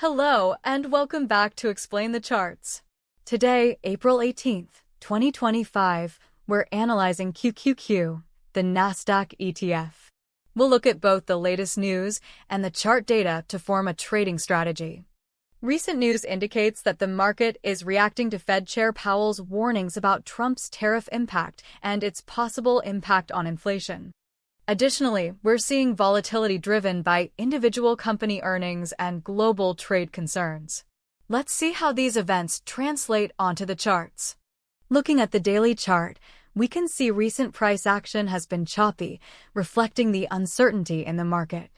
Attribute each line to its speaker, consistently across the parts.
Speaker 1: Hello, and welcome back to Explain the Charts. Today, April 18th, 2025, we're analyzing QQQ, the Nasdaq ETF. We'll look at both the latest news and the chart data to form a trading strategy. Recent news indicates that the market is reacting to Fed Chair Powell's warnings about Trump's tariff impact and its possible impact on inflation. Additionally, we're seeing volatility driven by individual company earnings and global trade concerns. Let's see how these events translate onto the charts. Looking at the daily chart, we can see recent price action has been choppy, reflecting the uncertainty in the market.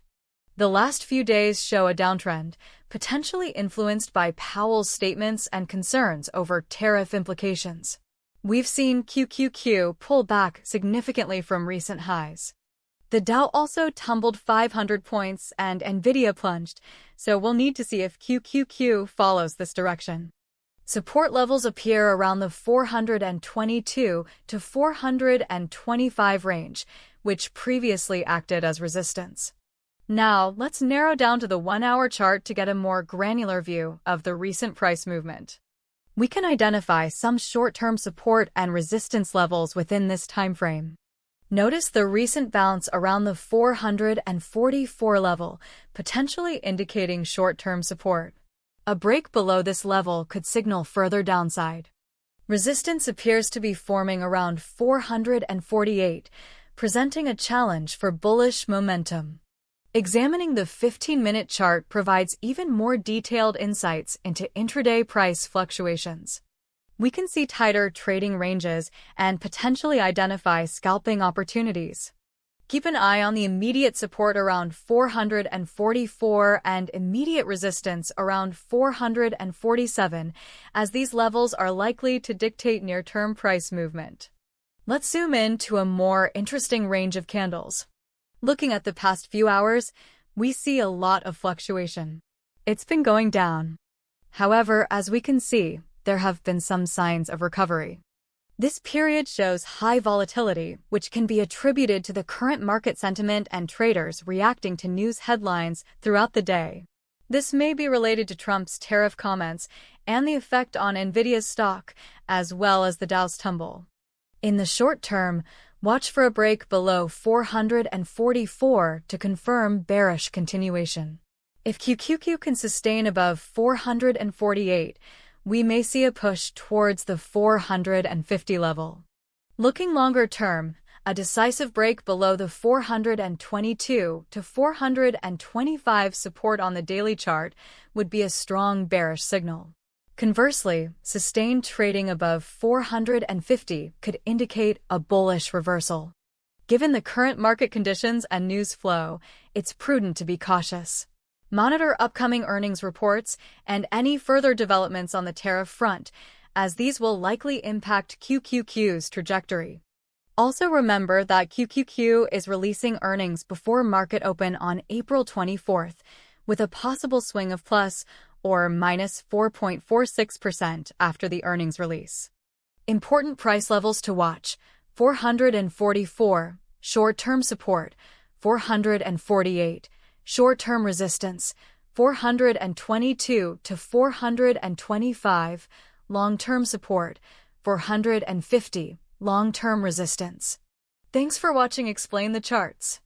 Speaker 1: The last few days show a downtrend, potentially influenced by Powell's statements and concerns over tariff implications. We've seen QQQ pull back significantly from recent highs. The Dow also tumbled 500 points and Nvidia plunged, so we'll need to see if QQQ follows this direction. Support levels appear around the 422 to 425 range, which previously acted as resistance. Now, let's narrow down to the 1-hour chart to get a more granular view of the recent price movement. We can identify some short-term support and resistance levels within this time frame. Notice the recent bounce around the 444 level, potentially indicating short-term support. A break below this level could signal further downside. Resistance appears to be forming around 448, presenting a challenge for bullish momentum. Examining the 15-minute chart provides even more detailed insights into intraday price fluctuations. We can see tighter trading ranges and potentially identify scalping opportunities. Keep an eye on the immediate support around 444 and immediate resistance around 447, as these levels are likely to dictate near-term price movement. Let's zoom in to a more interesting range of candles. Looking at the past few hours, we see a lot of fluctuation. It's been going down. However, as we can see, there have been some signs of recovery. This period shows high volatility, which can be attributed to the current market sentiment and traders reacting to news headlines throughout the day. This may be related to Trump's tariff comments and the effect on Nvidia's stock, as well as the Dow's tumble. In the short term, watch for a break below 444 to confirm bearish continuation. If QQQ can sustain above 448, we may see a push towards the 450 level. Looking longer term, a decisive break below the 422 to 425 support on the daily chart would be a strong bearish signal. Conversely, sustained trading above 450 could indicate a bullish reversal. Given the current market conditions and news flow, it's prudent to be cautious. Monitor upcoming earnings reports and any further developments on the tariff front, as these will likely impact QQQ's trajectory. Also remember that QQQ is releasing earnings before market open on April 24th, with a possible swing of plus or minus 4.46% after the earnings release. Important price levels to watch: 444, short-term support; 448, short-term resistance; 422 to 425, long-term support; 450, long-term resistance. Thanks for watching Explain the Charts.